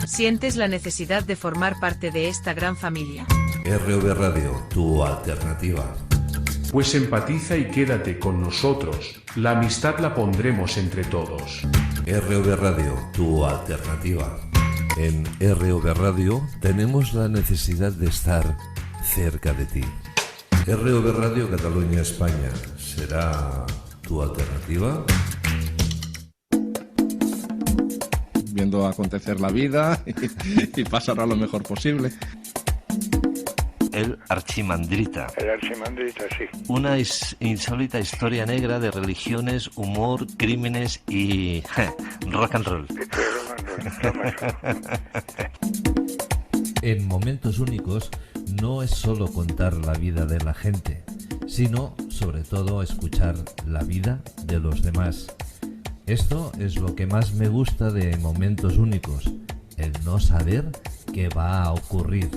¿Sientes la necesidad de formar parte de esta gran familia? RV Radio, tu alternativa. Pues empatiza y quédate con nosotros. La amistad la pondremos entre todos. RV Radio, tu alternativa. En RV Radio tenemos la necesidad de estar cerca de ti. RV Radio Cataluña España, ¿será tu alternativa? Viendo acontecer la vida y pasará lo mejor posible. El Archimandrita. El Archimandrita, sí. Una insólita historia negra de religiones, humor, crímenes y rock and roll. En Momentos Únicos no es solo contar la vida de la gente, sino sobre todo escuchar la vida de los demás. Esto es lo que más me gusta de Momentos Únicos, el no saber qué va a ocurrir.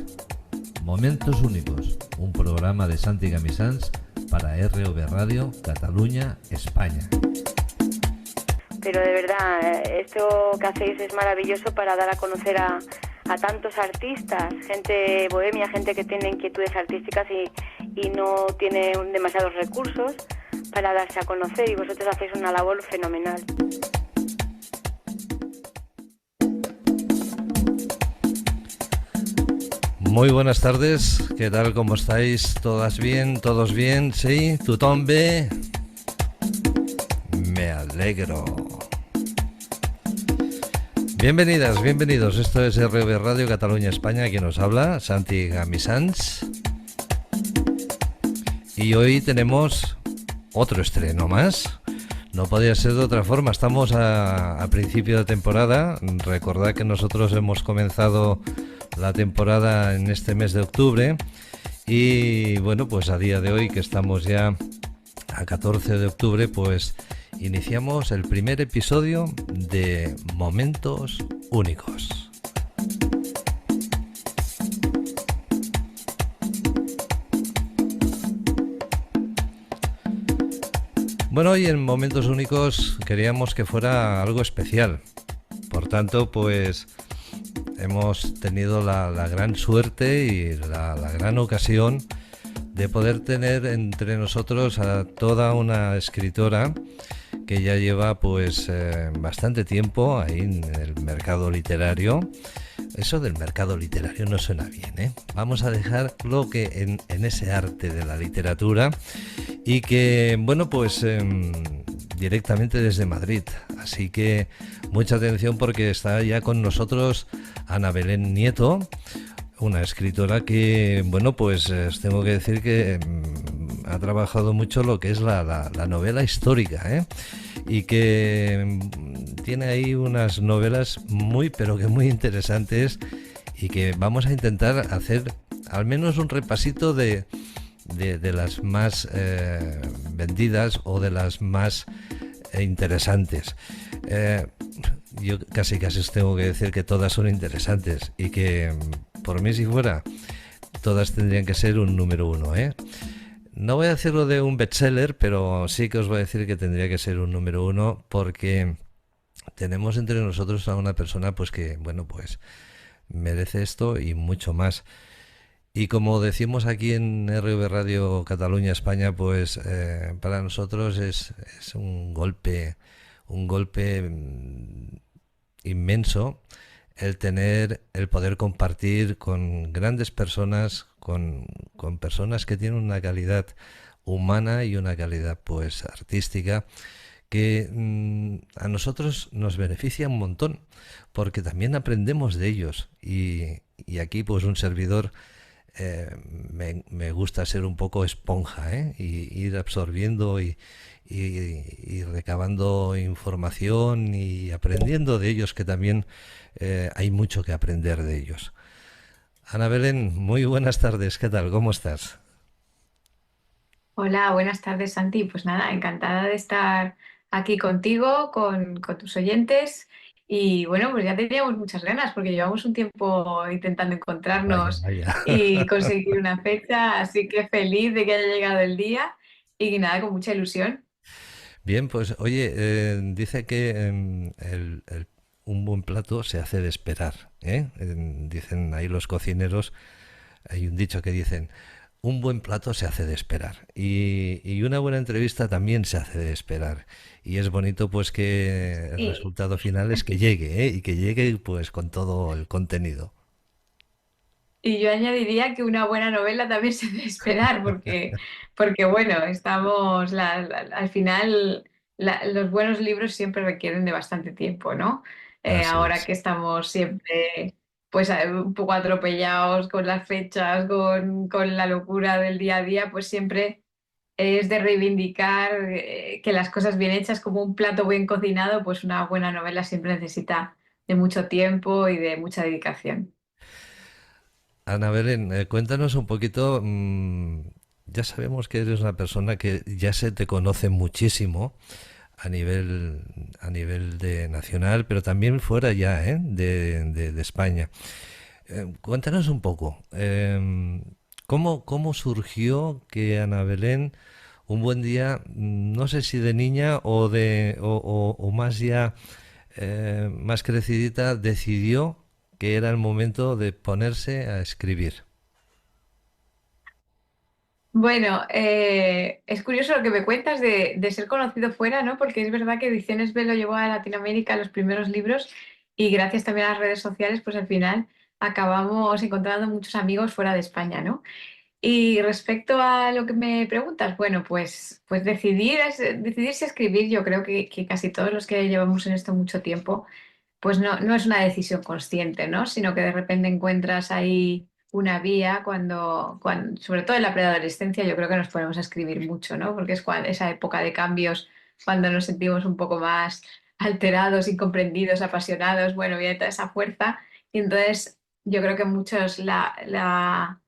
Momentos Únicos, un programa de Santi Gamisans para RV Radio Cataluña, España. Pero de verdad, esto que hacéis es maravilloso para dar a conocer a tantos artistas, gente bohemia, gente que tiene inquietudes artísticas y no tiene demasiados recursos para darse a conocer, y vosotros hacéis una labor fenomenal. Muy buenas tardes, ¿qué tal? ¿Cómo estáis? ¿Todas bien? ¿Todos bien? ¿Sí? ¿Tothom bé? Me alegro. Bienvenidas, bienvenidos. Esto es RV Radio Cataluña España, quien nos habla, Santi Gamisans. Y hoy tenemos otro estreno más. No podía ser de otra forma. Estamos a principio de temporada. Recordad que nosotros hemos comenzado la temporada en este mes de octubre. Y bueno, pues a día de hoy, que estamos ya a 14 de octubre, pues iniciamos el primer episodio de Momentos Únicos. Bueno, hoy en Momentos Únicos queríamos que fuera algo especial. Por tanto, pues hemos tenido la gran suerte y la gran ocasión de poder tener entre nosotros a toda una escritora que ya lleva pues bastante tiempo ahí en el mercado literario. Eso del mercado literario no suena bien, ¿eh? Vamos a dejarlo que en ese arte de la literatura, y que, bueno, pues directamente desde Madrid. Así que mucha atención, porque está ya con nosotros Ana Belén Nieto, una escritora que, bueno, pues os tengo que decir que ha trabajado mucho lo que es la novela histórica, ¿eh? Y que tiene ahí unas novelas muy, pero que muy interesantes, y que vamos a intentar hacer al menos un repasito de las más vendidas o de las más interesantes. Yo casi os tengo que decir que todas son interesantes, y que por mí, si fuera, todas tendrían que ser un número uno, ¿eh? No voy a decirlo de un bestseller, pero sí que os voy a decir que tendría que ser un número uno, porque tenemos entre nosotros a una persona pues que, bueno, pues merece esto y mucho más. Y como decimos aquí en RV Radio Cataluña España, pues para nosotros es un golpe inmenso el poder compartir con grandes personas, con personas que tienen una calidad humana y una calidad pues artística, que a nosotros nos beneficia un montón, porque también aprendemos de ellos, y aquí pues un servidor me gusta ser un poco esponja, y ir absorbiendo y recabando información y aprendiendo de ellos, que también hay mucho que aprender de ellos. Ana Belén, muy buenas tardes, ¿qué tal? ¿Cómo estás? Hola, buenas tardes, Santi. Pues nada, encantada de estar aquí contigo, con tus oyentes. Y bueno, pues ya teníamos muchas ganas, porque llevamos un tiempo intentando Vaya, encontrarnos vaya. y conseguir una fecha, así que feliz de que haya llegado el día y nada, con mucha ilusión. Bien, pues oye, dice que un buen plato se hace de esperar, ¿eh? Dicen ahí los cocineros, hay un dicho que dicen, un buen plato se hace de esperar y una buena entrevista también se hace de esperar. Y es bonito pues que el Y, resultado final es que llegue, ¿eh? Y que llegue pues con todo el contenido. y yo añadiría que una buena novela también se debe esperar, porque bueno, estamos, al final, los buenos libros siempre requieren de bastante tiempo, ¿no? Así Ahora es. que estamos siempre, pues un poco atropellados con las fechas, con la locura del día a día, pues siempre es de reivindicar que las cosas bien hechas, como un plato bien cocinado, pues una buena novela siempre necesita de mucho tiempo y de mucha dedicación. Ana Belén, cuéntanos un poquito, ya sabemos que eres una persona que ya se te conoce muchísimo a nivel de nacional, pero también fuera ya, ¿eh? De España. Cuéntanos un poco, ¿cómo surgió que Ana Belén un buen día, no sé si de niña o más ya, más crecidita, decidió que era el momento de ponerse a escribir? Bueno, es curioso lo que me cuentas de ser conocido fuera, ¿no? Porque es verdad que Ediciones B lo llevó a Latinoamérica los primeros libros y gracias también a las redes sociales, pues al final acabamos encontrando muchos amigos fuera de España, ¿no? Y respecto a lo que me preguntas, bueno, pues decidirse a escribir, yo creo que casi todos los que llevamos en esto mucho tiempo, pues no es una decisión consciente, ¿no? Sino que de repente encuentras ahí una vía sobre todo en la preadolescencia, yo creo que nos ponemos a escribir mucho, ¿no? Porque es esa época de cambios, cuando nos sentimos un poco más alterados, incomprendidos, apasionados, bueno, viene toda esa fuerza. Y entonces yo creo que muchos la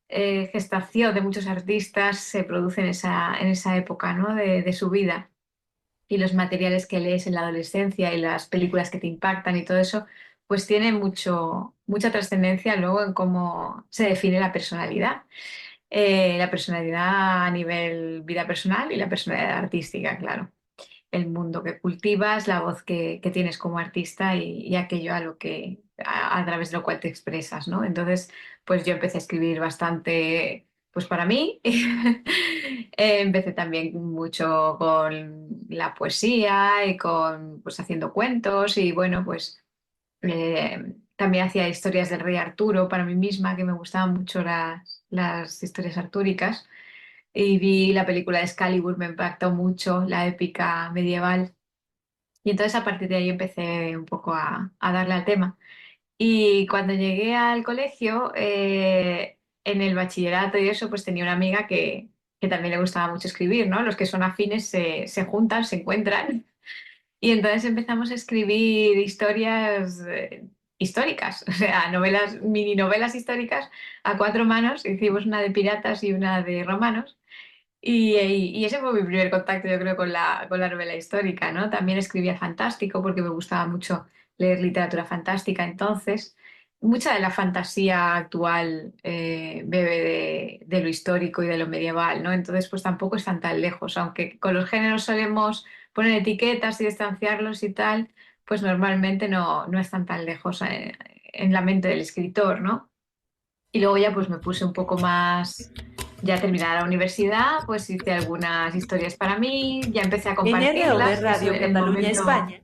gestación de muchos artistas se produce en esa época, ¿no? de su vida y los materiales que lees en la adolescencia y las películas que te impactan y todo eso, pues tiene mucha trascendencia luego en cómo se define la personalidad a nivel vida personal y la personalidad artística, claro. El mundo que cultivas, la voz que tienes como artista y aquello a través de lo cual te expresas, ¿no? Entonces, pues yo empecé a escribir bastante, pues para mí. Empecé también mucho con la poesía y pues haciendo cuentos y bueno, pues también hacía historias del rey Arturo para mí misma, que me gustaban mucho las historias artúricas. Y vi la película de Excalibur, me impactó mucho, la épica medieval. Y entonces a partir de ahí empecé un poco a darle al tema. Y cuando llegué al colegio, en el bachillerato y eso, pues tenía una amiga que también le gustaba mucho escribir, ¿no? Los que son afines se juntan, se encuentran. Y entonces empezamos a escribir historias históricas, o sea, mini novelas históricas a cuatro manos. Hicimos una de piratas y una de romanos. Y ese fue mi primer contacto, yo creo, con la novela histórica, ¿no? También escribía fantástico porque me gustaba mucho leer literatura fantástica. Entonces, mucha de la fantasía actual bebe de lo histórico y de lo medieval, ¿no? Entonces, pues tampoco están tan lejos, aunque con los géneros solemos poner etiquetas y distanciarlos y tal, pues normalmente no están tan lejos en la mente del escritor, ¿no? Y luego ya pues me puse un poco más, ya terminada la universidad, pues hice algunas historias para mí, ya empecé a En ROV compartirlas, que es Radio Cataluña España.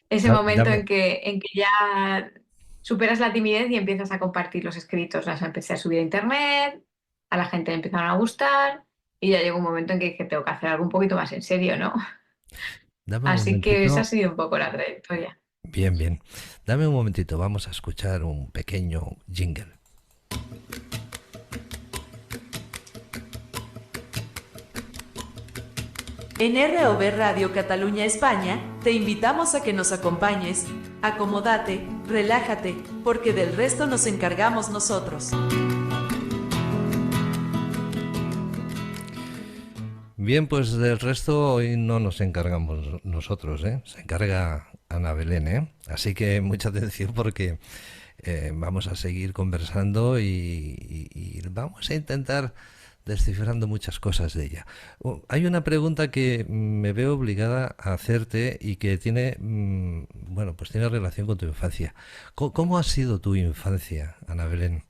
ese momento Dame, en que ya superas la timidez y empiezas a compartir los escritos. Las empecé a subir a internet, a la gente le empezaron a gustar y ya llegó un momento en que dije, tengo que hacer algo un poquito más en serio, ¿no? dame un Así que esa ha momentito. sido un poco la trayectoria. Bien, bien. Dame un momentito, vamos a escuchar un pequeño jingle. En ROV Radio Cataluña España te invitamos a que nos acompañes. Acomódate, relájate, porque del resto nos encargamos nosotros. Bien, pues del resto hoy no nos encargamos nosotros, ¿eh? Se encarga Ana Belén, ¿eh? Así que mucha atención porque vamos a seguir conversando y vamos a intentar descifrando muchas cosas de ella. Hay una pregunta que me veo obligada a hacerte y que tiene, bueno, pues tiene relación con tu infancia. ¿Cómo ha sido tu infancia, Ana Belén?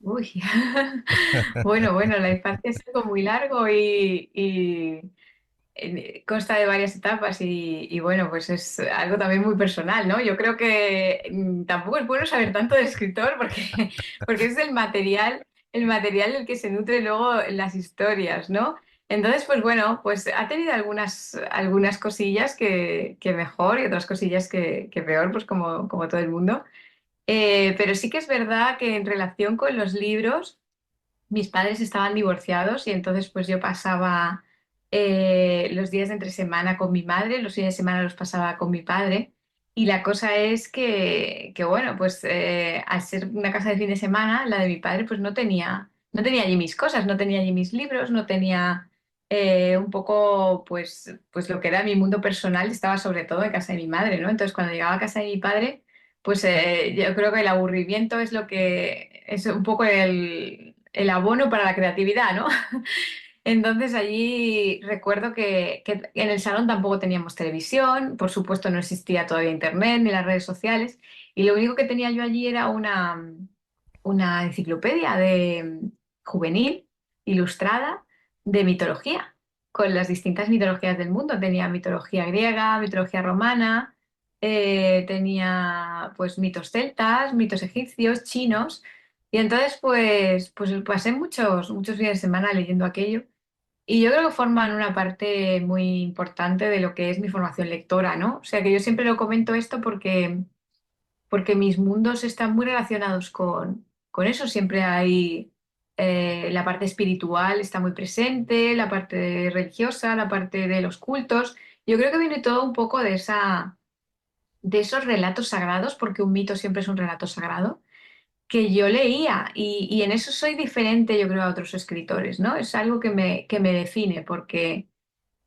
Uy, bueno, la infancia es algo muy largo y consta de varias etapas y bueno, pues es algo también muy personal, ¿no? Yo creo que tampoco es bueno saber tanto de escritor porque, porque es el material del que se nutre luego las historias, ¿no? Entonces, pues bueno, pues ha tenido algunas cosillas que mejor y otras cosillas que peor, pues como todo el mundo. Pero sí que es verdad que en relación con los libros, mis padres estaban divorciados y entonces pues yo pasaba los días de entre semana con mi madre, los fines de semana los pasaba con mi padre. Y la cosa es que bueno, pues al ser una casa de fin de semana, la de mi padre pues no tenía allí mis cosas, no tenía allí mis libros, no tenía un poco pues lo que era mi mundo personal, estaba sobre todo en casa de mi madre, ¿no? Entonces cuando llegaba a casa de mi padre, pues yo creo que el aburrimiento es lo que es un poco el abono para la creatividad, ¿no? Entonces allí recuerdo que en el salón tampoco teníamos televisión, por supuesto no existía todavía internet ni las redes sociales, y lo único que tenía yo allí era una enciclopedia juvenil, ilustrada, de mitología, con las distintas mitologías del mundo. Tenía mitología griega, mitología romana, tenía pues mitos celtas, mitos egipcios, chinos. Y entonces, pues pasé muchos fines de semana leyendo aquello. Y yo creo que forman una parte muy importante de lo que es mi formación lectora, ¿no? O sea que yo siempre lo comento esto porque mis mundos están muy relacionados con eso. Siempre hay la parte espiritual está muy presente, la parte religiosa, la parte de los cultos. Yo creo que viene todo un poco de esos relatos sagrados, porque un mito siempre es un relato sagrado que yo leía y en eso soy diferente, yo creo, a otros escritores, ¿no? Es algo que me define porque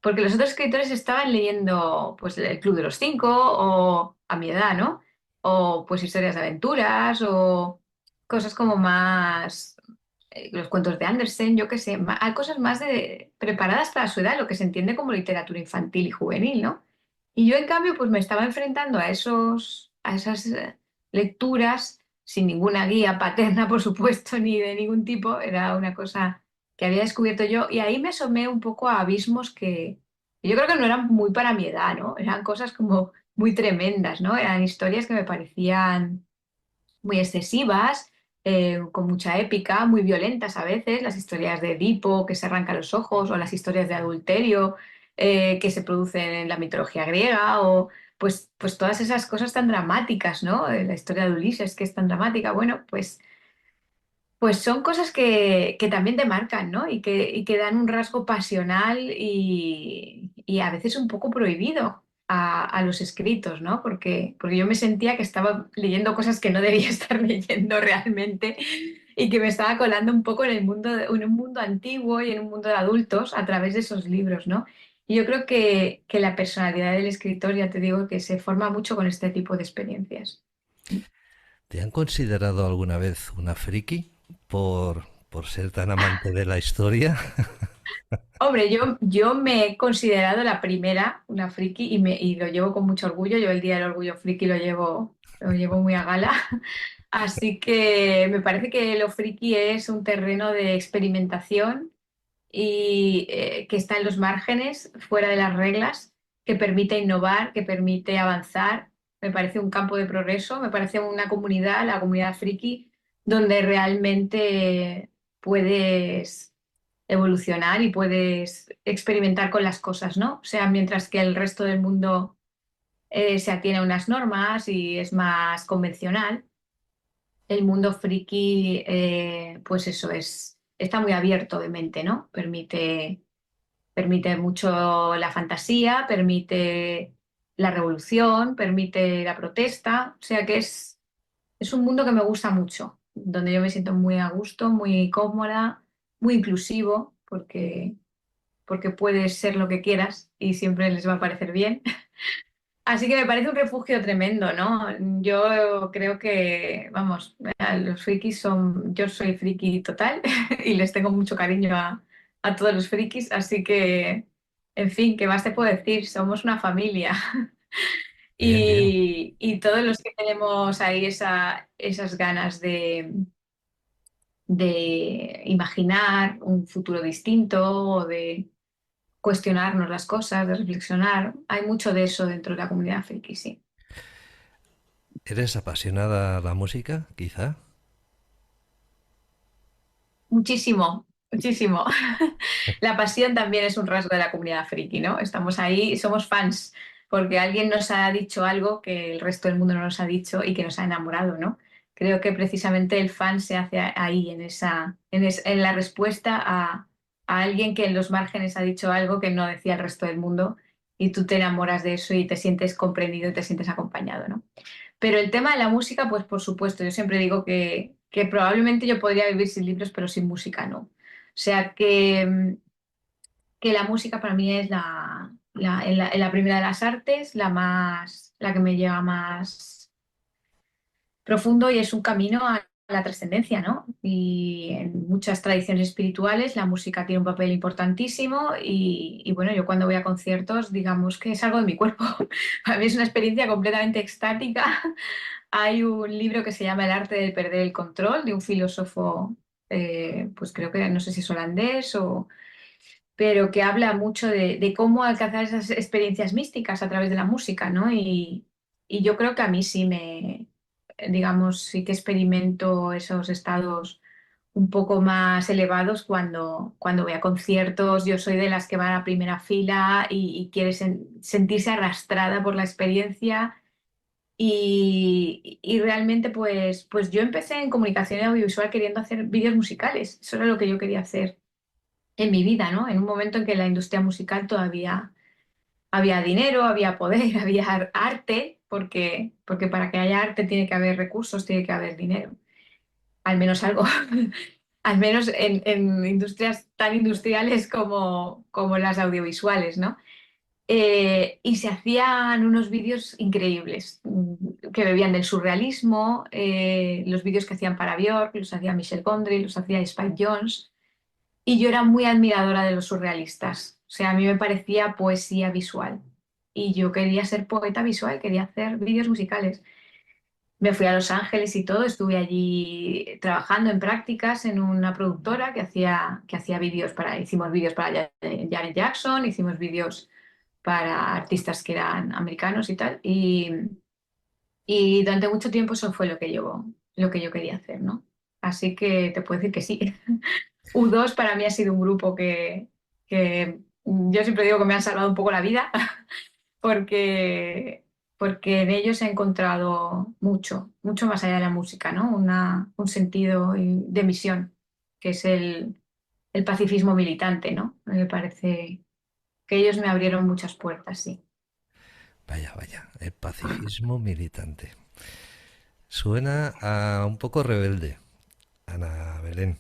los otros escritores estaban leyendo pues El Club de los Cinco o a mi edad, ¿no? O pues historias de aventuras o cosas como más los cuentos de Andersen, yo qué sé, hay cosas más preparadas para su edad, lo que se entiende como literatura infantil y juvenil, ¿no? Y yo, en cambio, pues me estaba enfrentando a esas lecturas sin ninguna guía paterna, por supuesto, ni de ningún tipo. Era una cosa que había descubierto yo y ahí me asomé un poco a abismos que yo creo que no eran muy para mi edad, ¿no? Eran cosas como muy tremendas, ¿no? Eran historias que me parecían muy excesivas, con mucha épica, muy violentas a veces, las historias de Edipo que se arranca los ojos o las historias de adulterio que se producen en la mitología griega o pues todas esas cosas tan dramáticas, ¿no? La historia de Ulises que es tan dramática, bueno, pues son cosas que también te marcan, ¿no? Y que dan un rasgo pasional y a veces un poco prohibido a los escritos, ¿no? Porque yo me sentía que estaba leyendo cosas que no debía estar leyendo realmente y que me estaba colando un poco en un mundo antiguo y en un mundo de adultos a través de esos libros, ¿no? Y yo creo que la personalidad del escritor, ya te digo, que se forma mucho con este tipo de experiencias. ¿Te han considerado alguna vez una friki por ser tan amante de la historia? Hombre, yo me he considerado la primera, una friki, y lo llevo con mucho orgullo. Yo el Día del Orgullo Friki lo llevo muy a gala. Así que me parece que lo friki es un terreno de experimentación y que está en los márgenes, fuera de las reglas, que permite innovar, que permite avanzar. Me parece un campo de progreso, me parece una comunidad, la comunidad friki, donde realmente puedes evolucionar y puedes experimentar con las cosas, ¿no? O sea, mientras que el resto del mundo se atiene a unas normas y es más convencional, el mundo friki, pues eso está muy abierto de mente, ¿no? Permite mucho la fantasía, permite la revolución, permite la protesta, o sea que es un mundo que me gusta mucho, donde yo me siento muy a gusto, muy cómoda, muy inclusivo, porque puedes ser lo que quieras y siempre les va a parecer bien. Así que me parece un refugio tremendo, ¿no? Yo creo que, vamos, los frikis son, yo soy friki total y les tengo mucho cariño a todos los frikis, así que, en fin, ¿qué más te puedo decir? Somos una familia Bien, bien. y todos los que tenemos ahí esas ganas de imaginar un futuro distinto o de cuestionarnos las cosas, de reflexionar, hay mucho de eso dentro de la comunidad friki, sí. ¿Eres apasionada a la música, quizá? Muchísimo, muchísimo. La pasión también es un rasgo de la comunidad friki, ¿no? Estamos ahí, somos fans, porque alguien nos ha dicho algo que el resto del mundo no nos ha dicho y que nos ha enamorado, ¿no? Creo que precisamente el fan se hace ahí, en la respuesta a alguien que en los márgenes ha dicho algo que no decía el resto del mundo y tú te enamoras de eso y te sientes comprendido y te sientes acompañado, ¿no? Pero el tema de la música, pues por supuesto, yo siempre digo que probablemente yo podría vivir sin libros, pero sin música no. O sea que la música para mí es la primera de las artes, la que me lleva más profundo y es un camino a la trascendencia, ¿no? Y en muchas tradiciones espirituales la música tiene un papel importantísimo y bueno, yo cuando voy a conciertos, digamos que es algo de mi cuerpo. Para mí es una experiencia completamente extática. Hay un libro que se llama El arte de perder el control, de un filósofo, pues creo que no sé si es holandés pero que habla mucho de cómo alcanzar esas experiencias místicas a través de la música, ¿no? Y yo creo que a mí sí digamos, sí que experimento esos estados un poco más elevados cuando voy a conciertos. Yo soy de las que va a la primera fila y quiere sentirse arrastrada por la experiencia. Y realmente, pues yo empecé en comunicación audiovisual queriendo hacer vídeos musicales. Eso era lo que yo quería hacer en mi vida, ¿no? En un momento en que la industria musical todavía había dinero, había poder, había arte, porque para que haya arte tiene que haber recursos, tiene que haber dinero. Al menos algo. Al menos en industrias tan industriales como las audiovisuales, ¿no? Y se hacían unos vídeos increíbles que bebían del surrealismo, los vídeos que hacían para Björk, los hacía Michel Gondry, los hacía Spike Jonze, y yo era muy admiradora de los surrealistas. O sea, a mí me parecía poesía visual. Y yo quería ser poeta visual, quería hacer vídeos musicales. Me fui a Los Ángeles y todo, estuve allí trabajando en prácticas en una productora que hacía vídeos hicimos vídeos para Janet Jackson, hicimos vídeos para artistas que eran americanos y tal. Y durante mucho tiempo eso fue lo que yo quería hacer, ¿no? Así que te puedo decir que sí. U2 para mí ha sido un grupo que yo siempre digo que me han salvado un poco la vida porque, porque en ellos he encontrado mucho, mucho más allá de la música, ¿no? Un sentido de misión, que es el pacifismo militante, ¿no? Me parece que ellos me abrieron muchas puertas, sí. Vaya, vaya, el pacifismo militante. Suena a un poco rebelde, Ana Belén.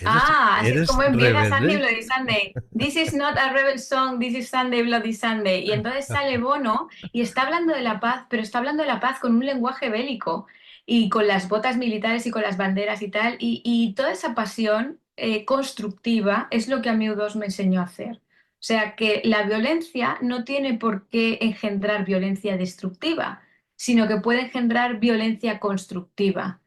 Así es ¿Eres como empieza Sunday rebelde? Bloody Sunday. This is not a rebel song, this is Sunday Bloody Sunday. Y entonces sale Bono y está hablando de la paz, pero está hablando de la paz con un lenguaje bélico y con las botas militares y con las banderas y tal. Y toda esa pasión constructiva es lo que a mí U2 me enseñó a hacer. O sea, que la violencia no tiene por qué engendrar violencia destructiva, sino que puede engendrar violencia constructiva.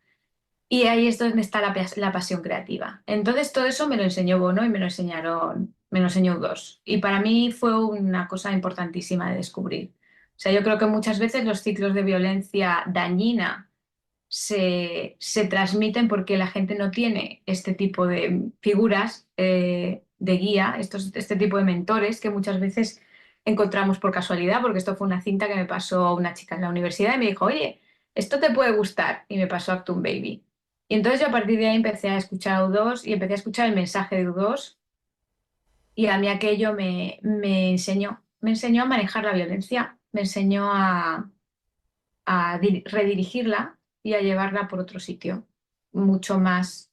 Y ahí es donde está la pasión creativa. Entonces todo eso me lo enseñó Bono y me lo enseñó U2. Y para mí fue una cosa importantísima de descubrir. O sea, yo creo que muchas veces los ciclos de violencia dañina se transmiten porque la gente no tiene este tipo de figuras de guía, este tipo de mentores que muchas veces encontramos por casualidad, porque esto fue una cinta que me pasó una chica en la universidad y me dijo, oye, esto te puede gustar. Y me pasó Actum Baby. Y entonces yo a partir de ahí empecé a escuchar a U2 y empecé a escuchar el mensaje de U2 y a mí aquello me enseñó a manejar la violencia, me enseñó a redirigirla y a llevarla por otro sitio, mucho más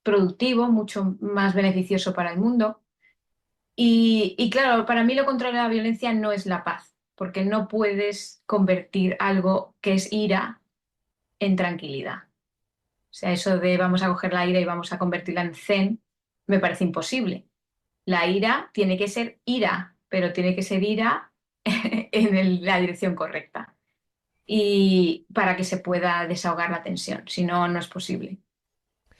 productivo, mucho más beneficioso para el mundo. Y claro, para mí lo contrario de la violencia no es la paz, porque no puedes convertir algo que es ira en tranquilidad. O sea, eso de vamos a coger la ira y vamos a convertirla en zen, me parece imposible. La ira tiene que ser ira, pero tiene que ser ira en la dirección correcta. Y para que se pueda desahogar la tensión, si no, no es posible.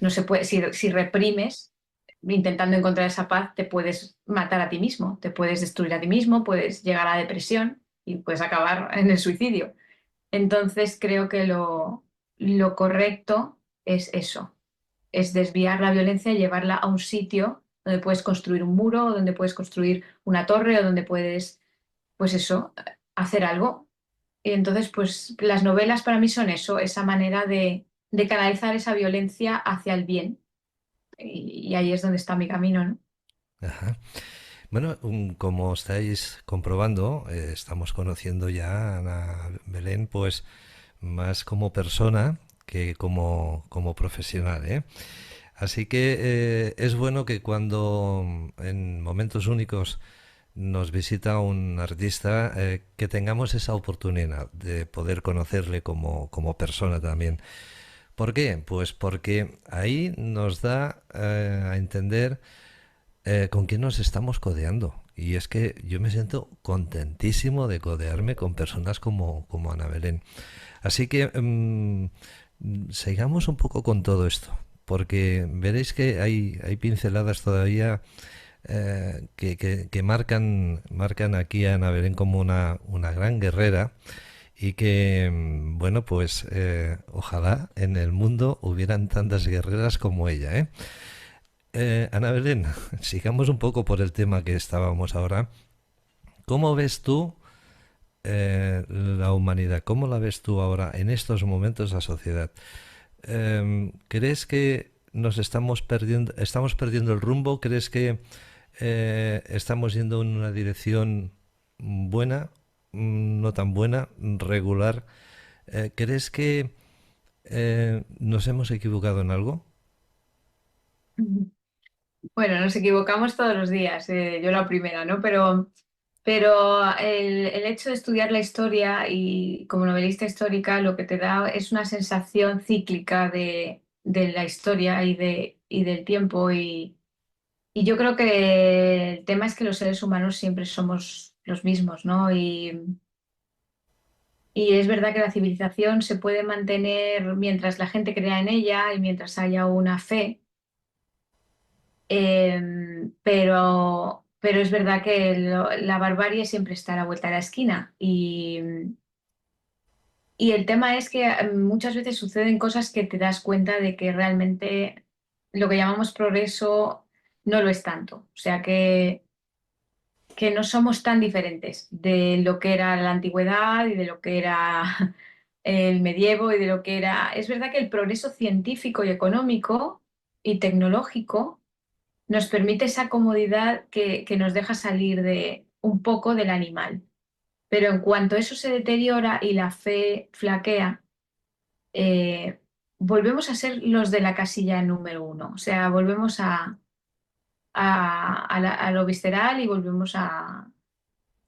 No se puede, si reprimes, intentando encontrar esa paz, te puedes matar a ti mismo, te puedes destruir a ti mismo, puedes llegar a la depresión y puedes acabar en el suicidio. Entonces creo que lo correcto es eso, es desviar la violencia y llevarla a un sitio donde puedes construir un muro, o donde puedes construir una torre, o donde puedes, pues eso, hacer algo. Y entonces, pues las novelas para mí son eso, esa manera de canalizar esa violencia hacia el bien. Y ahí es donde está mi camino, ¿no? Ajá. Bueno, como estáis comprobando, estamos conociendo ya a Ana Belén, pues más como persona que como profesional, ¿eh? Así que es bueno que cuando en momentos únicos nos visita un artista, que tengamos esa oportunidad de poder conocerle como persona también. ¿Por qué? Pues porque ahí nos da a entender con quién nos estamos codeando. Y es que yo me siento contentísimo de codearme con personas como Ana Belén. Así que sigamos un poco con todo esto, porque veréis que hay pinceladas todavía que marcan aquí a Ana Belén como una gran guerrera y que, bueno, pues ojalá en el mundo hubieran tantas guerreras como ella, ¿eh? Ana Belén, sigamos un poco por el tema que estábamos ahora. ¿Cómo ves tú la humanidad? ¿Cómo la ves tú ahora en estos momentos la sociedad? ¿Crees que nos estamos perdiendo el rumbo? ¿Crees que estamos yendo en una dirección buena, no tan buena, regular? ¿Crees que nos hemos equivocado en algo? Bueno, nos equivocamos todos los días, yo la primera, ¿no? Pero el hecho de estudiar la historia y como novelista histórica lo que te da es una sensación cíclica de la historia y del tiempo. Y yo creo que el tema es que los seres humanos siempre somos los mismos, ¿no? Y es verdad que la civilización se puede mantener mientras la gente crea en ella y mientras haya una fe. Pero es verdad que la barbarie siempre está a la vuelta de la esquina y el tema es que muchas veces suceden cosas que te das cuenta de que realmente lo que llamamos progreso no lo es tanto. O sea que no somos tan diferentes de lo que era la antigüedad y de lo que era el medievo y de lo que era... Es verdad que el progreso científico y económico y tecnológico nos permite esa comodidad que nos deja salir de un poco del animal. Pero en cuanto eso se deteriora y la fe flaquea, eh, volvemos a ser los de la casilla número uno. O sea, volvemos a lo visceral y volvemos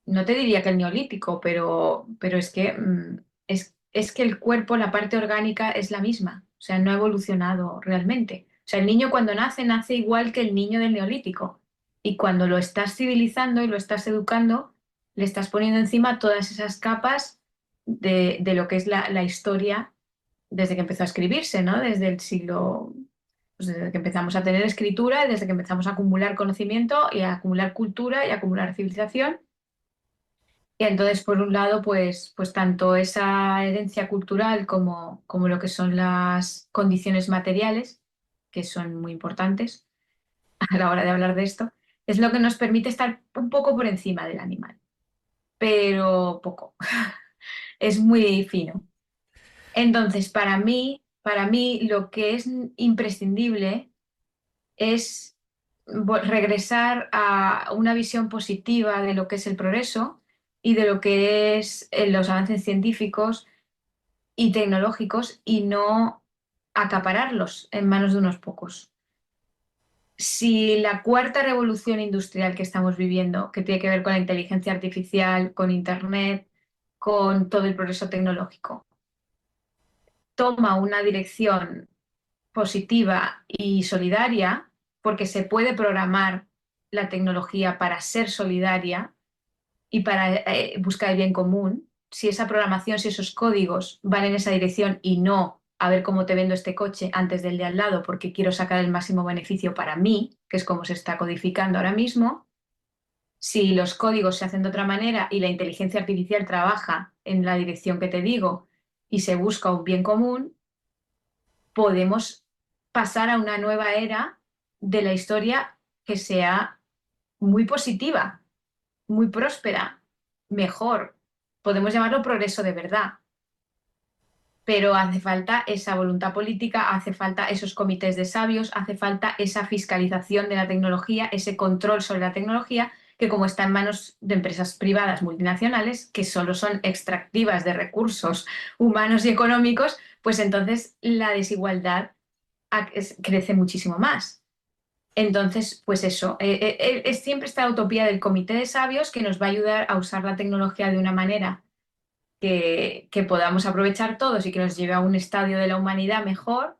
no te diría que el neolítico, pero es que, es que el cuerpo, la parte orgánica es la misma. O sea, no ha evolucionado realmente. O sea, el niño cuando nace igual que el niño del neolítico. Y cuando lo estás civilizando y lo estás educando, le estás poniendo encima todas esas capas de lo que es la historia desde que empezó a escribirse, ¿no? Desde el siglo, pues desde que empezamos a tener escritura, y desde que empezamos a acumular conocimiento y a acumular cultura y a acumular civilización. Y entonces, por un lado, pues tanto esa herencia cultural como lo que son las condiciones materiales, que son muy importantes a la hora de hablar de esto, es lo que nos permite estar un poco por encima del animal, pero poco. Es muy fino. Entonces, para mí lo que es imprescindible es regresar a una visión positiva de lo que es el progreso y de lo que es los avances científicos y tecnológicos y no acapararlos en manos de unos pocos. Si la cuarta revolución industrial que estamos viviendo, que tiene que ver con la inteligencia artificial, con Internet, con todo el progreso tecnológico, toma una dirección positiva y solidaria, porque se puede programar la tecnología para ser solidaria y para buscar el bien común, si esa programación, si esos códigos van en esa dirección y no a ver cómo te vendo este coche antes del de al lado porque quiero sacar el máximo beneficio para mí, que es como se está codificando ahora mismo, si los códigos se hacen de otra manera y la inteligencia artificial trabaja en la dirección que te digo y se busca un bien común, podemos pasar a una nueva era de la historia que sea muy positiva, muy próspera, mejor. Podemos llamarlo progreso de verdad, pero hace falta esa voluntad política, hace falta esos comités de sabios, hace falta esa fiscalización de la tecnología, ese control sobre la tecnología, que como está en manos de empresas privadas multinacionales, que solo son extractivas de recursos humanos y económicos, pues entonces la desigualdad crece muchísimo más. Entonces, pues eso, es siempre esta utopía del comité de sabios que nos va a ayudar a usar la tecnología de una manera que podamos aprovechar todos y que nos lleve a un estadio de la humanidad mejor.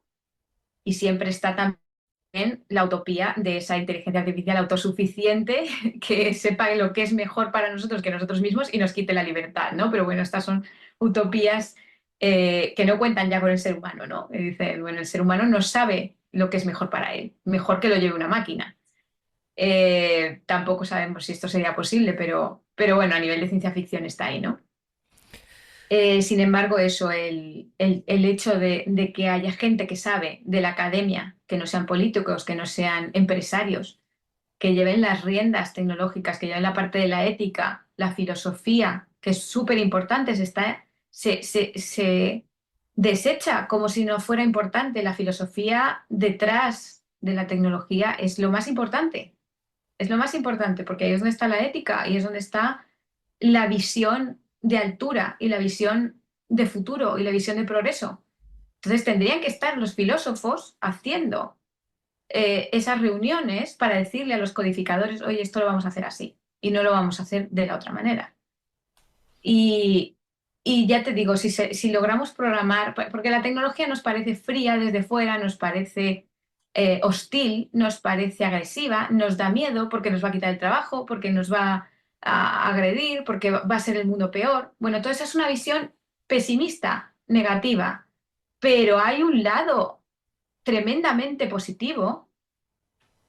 Y siempre está también la utopía de esa inteligencia artificial autosuficiente que sepa lo que es mejor para nosotros que nosotros mismos y nos quite la libertad, ¿no? Pero bueno, estas son utopías que no cuentan ya con el ser humano, ¿no? Y dicen, bueno, el ser humano no sabe lo que es mejor para él, mejor que lo lleve una máquina. Tampoco sabemos si esto sería posible, pero bueno, a nivel de ciencia ficción está ahí, ¿no? Sin embargo, eso, el hecho de que haya gente que sabe de la academia, que no sean políticos, que no sean empresarios, que lleven las riendas tecnológicas, que lleven la parte de la ética, la filosofía, que es súper importante, se desecha como si no fuera importante. La filosofía detrás de la tecnología es lo más importante. Es lo más importante porque ahí es donde está la ética y es donde está la visión de altura y la visión de futuro y la visión de progreso. Entonces tendrían que estar los filósofos haciendo esas reuniones para decirle a los codificadores, oye, esto lo vamos a hacer así y no lo vamos a hacer de la otra manera. Y, y ya te digo, si logramos programar, porque la tecnología nos parece fría desde fuera, nos parece hostil, nos parece agresiva, nos da miedo porque nos va a quitar el trabajo, porque nos va a agredir, porque va a ser el mundo peor. Bueno, toda esa es una visión pesimista, negativa, pero hay un lado tremendamente positivo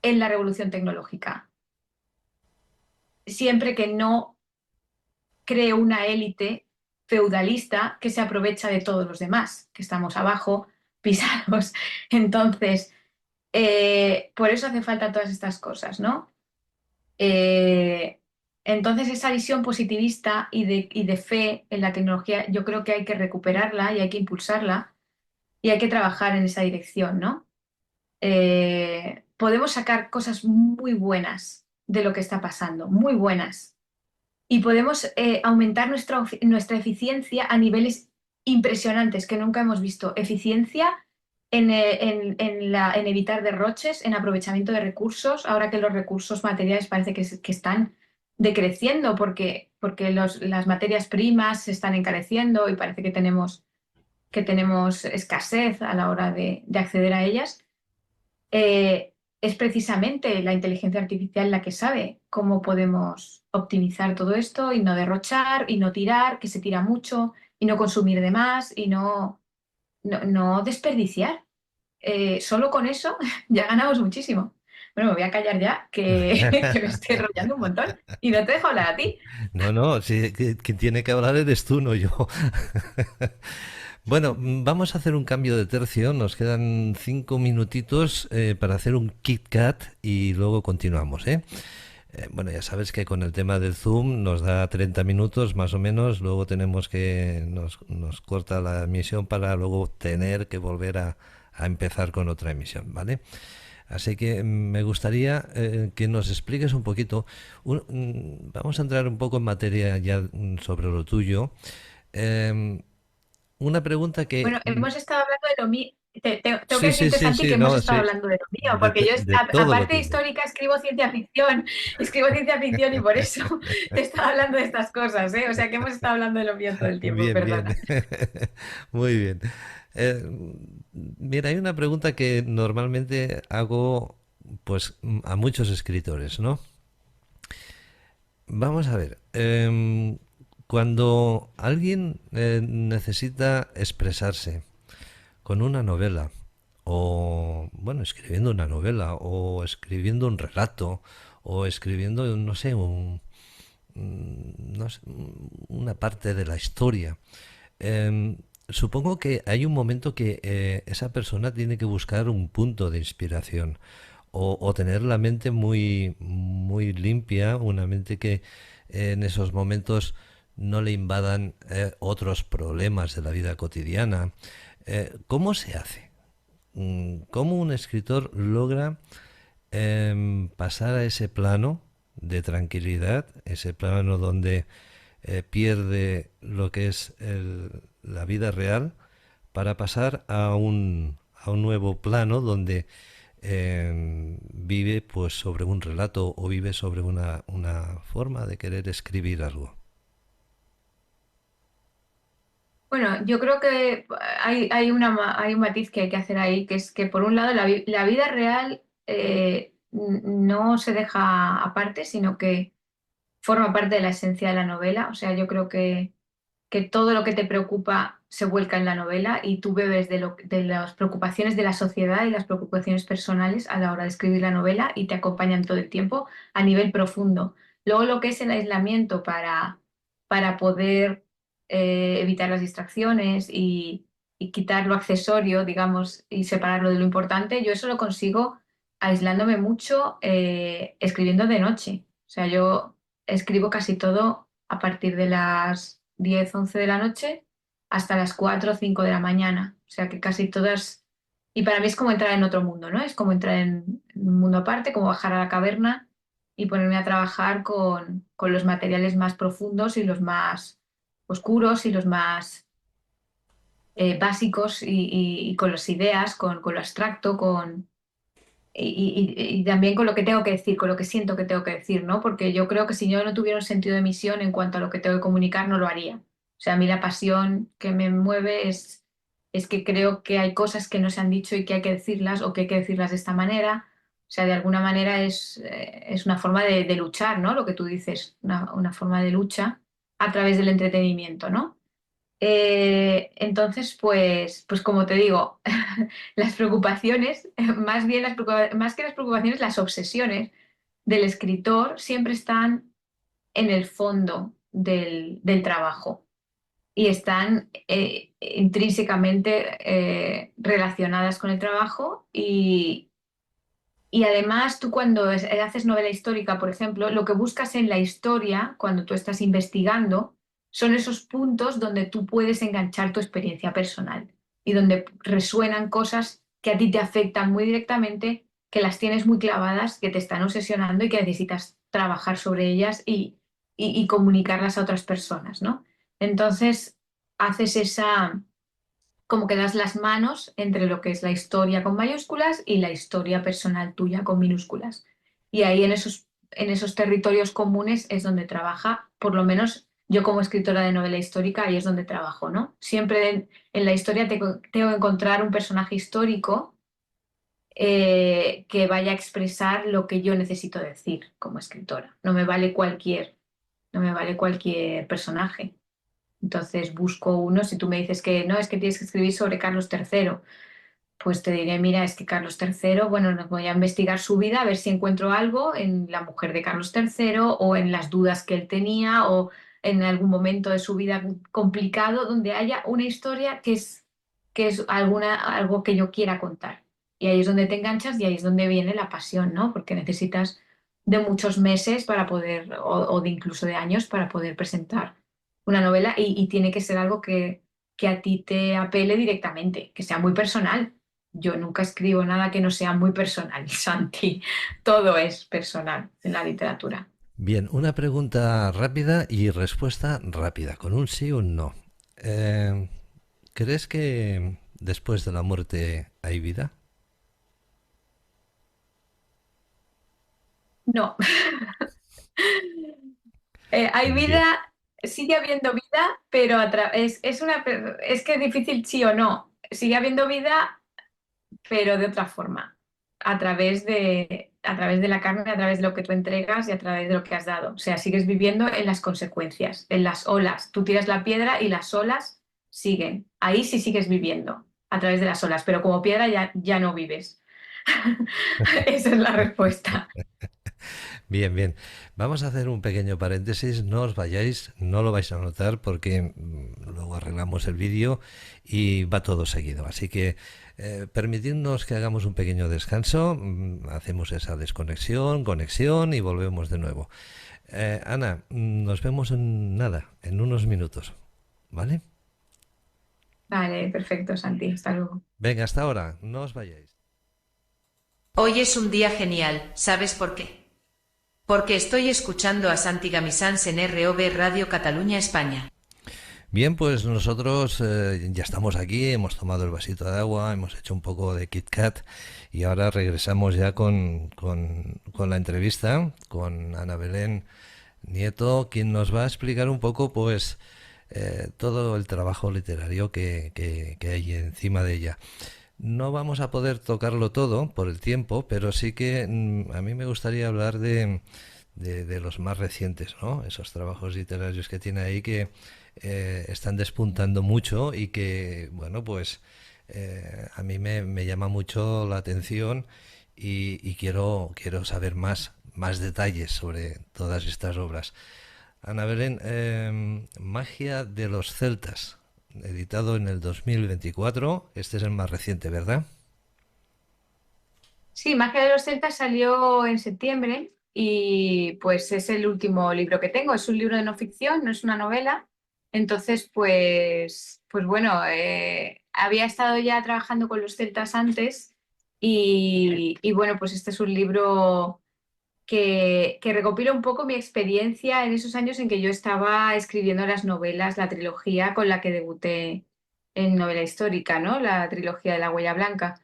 en la revolución tecnológica. Siempre que no cree una élite feudalista que se aprovecha de todos los demás, que estamos abajo, pisados. Entonces, por eso hace falta todas estas cosas, ¿no? Entonces, esa visión positivista y de fe en la tecnología, yo creo que hay que recuperarla y hay que impulsarla y hay que trabajar en esa dirección, ¿no? Podemos sacar cosas muy buenas de lo que está pasando, muy buenas. Y podemos aumentar nuestra eficiencia a niveles impresionantes que nunca hemos visto. Eficiencia en evitar derroches, en aprovechamiento de recursos, ahora que los recursos materiales parece que están decreciendo porque las materias primas se están encareciendo y parece que tenemos escasez a la hora de acceder a ellas. Es precisamente la inteligencia artificial la que sabe cómo podemos optimizar todo esto y no derrochar y no tirar, que se tira mucho, y no consumir de más y no desperdiciar. Solo con eso ya ganamos muchísimo. Bueno, me voy a callar ya, que me estoy enrollando un montón y no te dejo hablar a ti. No, no, sí, quien tiene que hablar eres tú, no yo. Bueno, vamos a hacer un cambio de tercio. Nos quedan 5 minutitos para hacer un Kit Kat y luego continuamos, ¿eh? Bueno, ya sabes que con el tema del Zoom nos da 30 minutos más o menos. Luego nos corta la emisión para luego tener que volver a empezar con otra emisión, ¿vale? Así que me gustaría que nos expliques un poquito. Vamos a entrar un poco en materia ya sobre lo tuyo. Una pregunta que... Bueno, hemos estado hablando tengo que Sí, sí, decirte, sí, Santi, que sí, hemos no, estado sí, hablando de lo mío, porque yo, de todo lo aparte de tuyo. histórica, escribo ciencia ficción y por eso te estaba hablando de estas cosas, ¿eh? O sea, que hemos estado hablando de lo mío todo el tiempo, Bien, bien. perdona. Muy bien. Eh, Mira, hay una pregunta que normalmente hago pues a muchos escritores, ¿no? Vamos a ver. Cuando alguien necesita expresarse con una novela, o bueno, escribiendo una novela, o escribiendo un relato, o escribiendo, no sé, no sé, una parte de la historia. Supongo que hay un momento que esa persona tiene que buscar un punto de inspiración o tener la mente muy, muy limpia, una mente que en esos momentos no le invadan otros problemas de la vida cotidiana. ¿Cómo se hace? ¿Cómo un escritor logra pasar a ese plano de tranquilidad, ese plano donde pierde lo que es la vida real para pasar a un nuevo plano donde vive pues sobre un relato o vive sobre una forma de querer escribir algo? Bueno, yo creo que hay un matiz que hay que hacer ahí, que es que por un lado la vida real no se deja aparte, sino que forma parte de la esencia de la novela. O sea, yo creo que todo lo que te preocupa se vuelca en la novela y tú bebes de las preocupaciones de la sociedad y las preocupaciones personales a la hora de escribir la novela y te acompañan todo el tiempo a nivel profundo. Luego lo que es el aislamiento para poder evitar las distracciones y quitar lo accesorio, digamos, y separarlo de lo importante, yo eso lo consigo aislándome mucho, escribiendo de noche. O sea, yo escribo casi todo a partir de las 10 11 de la noche hasta las 4 o 5 de la mañana. O sea que casi todas... Y para mí es como entrar en otro mundo, ¿no? Es como entrar en un mundo aparte, como bajar a la caverna y ponerme a trabajar con los materiales más profundos y los más oscuros y los más básicos y con las ideas, con lo abstracto, y también con lo que tengo que decir, con lo que siento que tengo que decir, ¿no? Porque yo creo que si yo no tuviera un sentido de misión en cuanto a lo que tengo que comunicar, no lo haría. O sea, a mí la pasión que me mueve es que creo que hay cosas que no se han dicho y que hay que decirlas o que hay que decirlas de esta manera. O sea, de alguna manera es una forma de luchar, ¿no? Lo que tú dices, una forma de lucha a través del entretenimiento, ¿no? Entonces, pues como te digo, las preocupaciones, más bien más que las preocupaciones, las obsesiones del escritor siempre están en el fondo del trabajo y están intrínsecamente relacionadas con el trabajo y además tú cuando haces novela histórica, por ejemplo, lo que buscas en la historia, cuando tú estás investigando, son esos puntos donde tú puedes enganchar tu experiencia personal y donde resuenan cosas que a ti te afectan muy directamente, que las tienes muy clavadas, que te están obsesionando y que necesitas trabajar sobre ellas y comunicarlas a otras personas, ¿no? Entonces, haces como que das las manos entre lo que es la historia con mayúsculas y la historia personal tuya con minúsculas. Y ahí en esos territorios comunes es donde trabaja, por lo menos yo como escritora de novela histórica, ahí es donde trabajo, ¿no? Siempre en la historia tengo que encontrar un personaje histórico que vaya a expresar lo que yo necesito decir como escritora. No me vale cualquier personaje. Entonces busco uno, si tú me dices que no, es que tienes que escribir sobre Carlos III, pues te diré, mira, es que Carlos III, bueno, no voy a investigar su vida, a ver si encuentro algo en la mujer de Carlos III o en las dudas que él tenía o en algún momento de su vida complicado donde haya una historia que es algo que yo quiera contar. Y ahí es donde te enganchas y ahí es donde viene la pasión, ¿no? Porque necesitas de muchos meses para poder, o de incluso de años para poder presentar una novela y tiene que ser algo que a ti te apele directamente, que sea muy personal. Yo nunca escribo nada que no sea muy personal, Santi. Todo es personal en la literatura. Bien, una pregunta rápida y respuesta rápida, con un sí o un no. ¿Crees que ¿Después de la muerte hay vida? No. Hay vida, Bien, sigue habiendo vida, pero es que es difícil sí o no. Sigue habiendo vida, pero de otra forma, a través de la carne, a través de lo que tú entregas y a través de lo que has dado. O sea, sigues viviendo en las consecuencias, en las olas. Tú tiras la piedra y las olas siguen. Ahí sí sigues viviendo, a través de las olas, pero como piedra ya no vives. Esa es la respuesta. bien, bien. Vamos a hacer un pequeño paréntesis, no os vayáis, no lo vais a notar porque luego arreglamos el vídeo y va todo seguido. Así que permitidnos que hagamos un pequeño descanso, hacemos esa desconexión, conexión y volvemos de nuevo. Ana, nos vemos en nada, en unos minutos, ¿vale? Vale, perfecto, Santi. Hasta luego. Venga, hasta ahora, no os vayáis. Hoy es un día genial, ¿sabes por qué? Porque estoy escuchando a Santi Gamisans en ROV Radio Cataluña España. Bien, pues nosotros ya estamos aquí, hemos tomado el vasito de agua, hemos hecho un poco de Kit Kat y ahora regresamos ya con la entrevista con Ana Belén Nieto, quien nos va a explicar un poco pues todo el trabajo literario que hay encima de ella. No vamos a poder tocarlo todo por el tiempo, pero sí que a mí me gustaría hablar de los más recientes, ¿no? Esos trabajos literarios que tiene ahí que están despuntando mucho y que, bueno, pues a mí me llama mucho la atención y quiero saber más detalles sobre todas estas obras. Ana Belén, Magia de los celtas, editado en el 2024, este es el más reciente, ¿verdad? Sí, Magia de los Celtas salió en septiembre y pues es el último libro que tengo. Es un libro de no ficción, no es una novela. Entonces, pues bueno, había estado ya trabajando con los celtas antes y bueno, pues este es un libro que recopila un poco mi experiencia en esos años en que yo estaba escribiendo las novelas, la trilogía con la que debuté en novela histórica, ¿no? La trilogía de la Huella Blanca.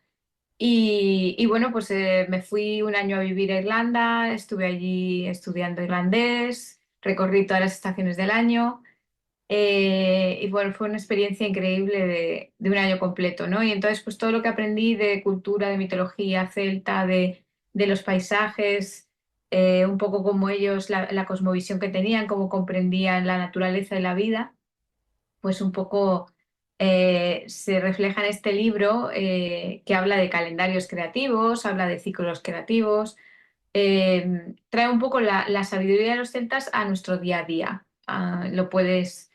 Y bueno, pues me fui un año a vivir a Irlanda, estuve allí estudiando irlandés, recorrí todas las estaciones del año y bueno, fue una experiencia increíble de un año completo, ¿no? Y entonces pues todo lo que aprendí de cultura, de mitología celta, de los paisajes, un poco como ellos, la cosmovisión que tenían, cómo comprendían la naturaleza y la vida pues un poco se refleja en este libro que habla de calendarios creativos, habla de ciclos creativos, trae un poco la sabiduría de los celtas a nuestro día a día. Lo puedes,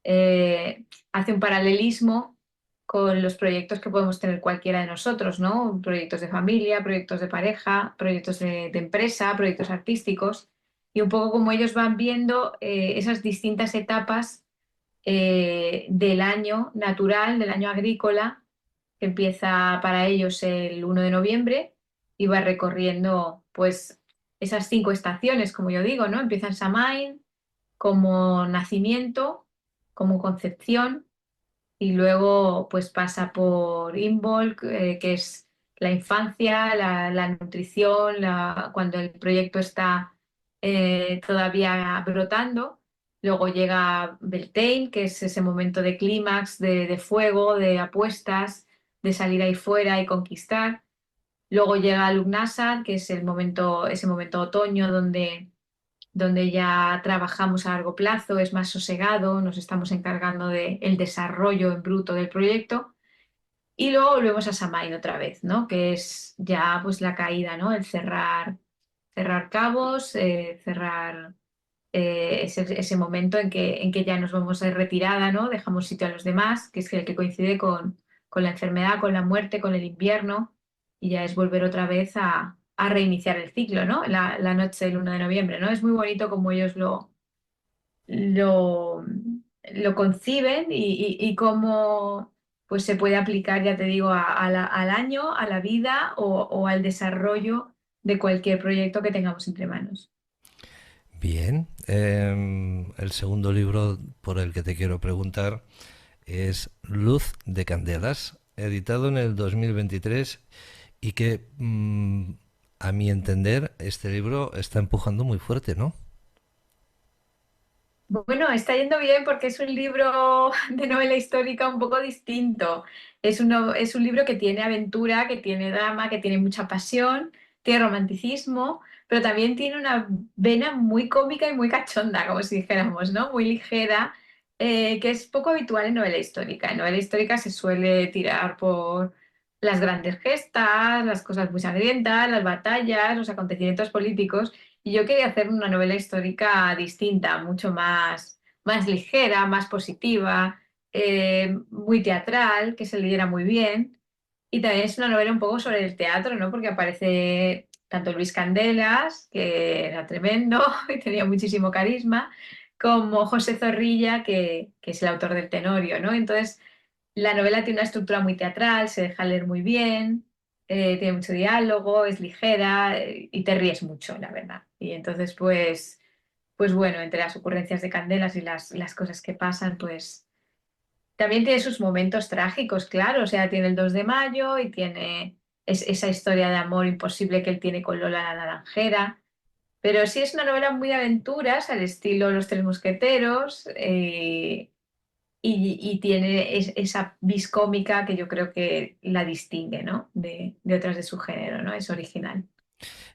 hace un paralelismo con los proyectos que podemos tener cualquiera de nosotros, ¿no? Proyectos de familia, proyectos de pareja, proyectos de empresa, proyectos artísticos, y un poco como ellos van viendo esas distintas etapas del año natural, del año agrícola, que empieza para ellos el 1 de noviembre y va recorriendo pues esas 5 estaciones, como yo digo, ¿no? Empieza en Samain como nacimiento, como concepción y luego pues pasa por Imbolc, que es la infancia, la nutrición, cuando el proyecto está todavía brotando. Luego llega Beltane, que es ese momento de clímax, de fuego, de apuestas, de salir ahí fuera y conquistar. Luego llega Lughnasadh, que es ese momento otoño donde ya trabajamos a largo plazo, es más sosegado, nos estamos encargando del desarrollo en bruto del proyecto. Y luego volvemos a Samain otra vez, ¿no? Que es ya pues la caída, ¿no? El cerrar cabos, cerrar ese momento en que ya nos vamos de retirada, ¿no? Dejamos sitio a los demás, que es el que coincide con la enfermedad, con la muerte, con el invierno, y ya es volver otra vez a reiniciar el ciclo, ¿no? La noche del 1 de noviembre, ¿no? Es muy bonito como ellos lo, lo conciben y cómo pues, se puede aplicar, ya te digo, al año, a la vida o al desarrollo de cualquier proyecto que tengamos entre manos. Bien, el segundo libro por el que te quiero preguntar es Luz de Candelas, editado en el 2023 y que, a mi entender, este libro está empujando muy fuerte, ¿no? Bueno, está yendo bien porque es un libro de novela histórica un poco distinto. Es un libro que tiene aventura, que tiene drama, que tiene mucha pasión, tiene romanticismo, pero también tiene una vena muy cómica y muy cachonda, como si dijéramos, ¿no? Muy ligera, que es poco habitual en novela histórica. En novela histórica se suele tirar por las grandes gestas, las cosas muy sangrientas, las batallas, los acontecimientos políticos. Y yo quería hacer una novela histórica distinta, mucho más ligera, más positiva, muy teatral, que se leyera muy bien. Y también es una novela un poco sobre el teatro, ¿no? Porque aparece tanto Luis Candelas, que era tremendo y tenía muchísimo carisma, como José Zorrilla, que es el autor del Tenorio, ¿no? Entonces, la novela tiene una estructura muy teatral, se deja leer muy bien, tiene mucho diálogo, es ligera, y te ríes mucho, la verdad. Y entonces, pues bueno, entre las ocurrencias de Candelas y las cosas que pasan, pues también tiene sus momentos trágicos, claro. O sea, tiene el 2 de mayo y tiene esa historia de amor imposible que él tiene con Lola la Naranjera. Pero sí es una novela muy de aventuras, al estilo Los Tres Mosqueteros. Y tiene esa vis cómica que yo creo que la distingue, ¿no? De otras de su género, ¿no? Es original.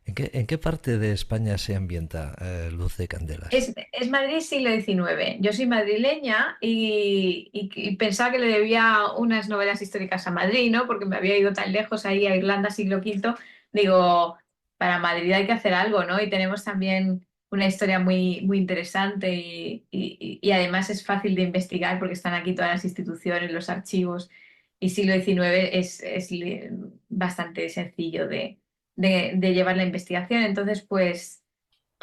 En qué parte de España se ambienta Luz de Candelas? Es Madrid siglo XIX. Yo soy madrileña y pensaba que le debía unas novelas históricas a Madrid, ¿no? Porque me había ido tan lejos ahí a Irlanda siglo V. Digo, para Madrid hay que hacer algo, ¿no? Y tenemos también una historia muy interesante y además es fácil de investigar porque están aquí todas las instituciones, los archivos. Y siglo XIX es bastante sencillo de llevar la investigación. Entonces, pues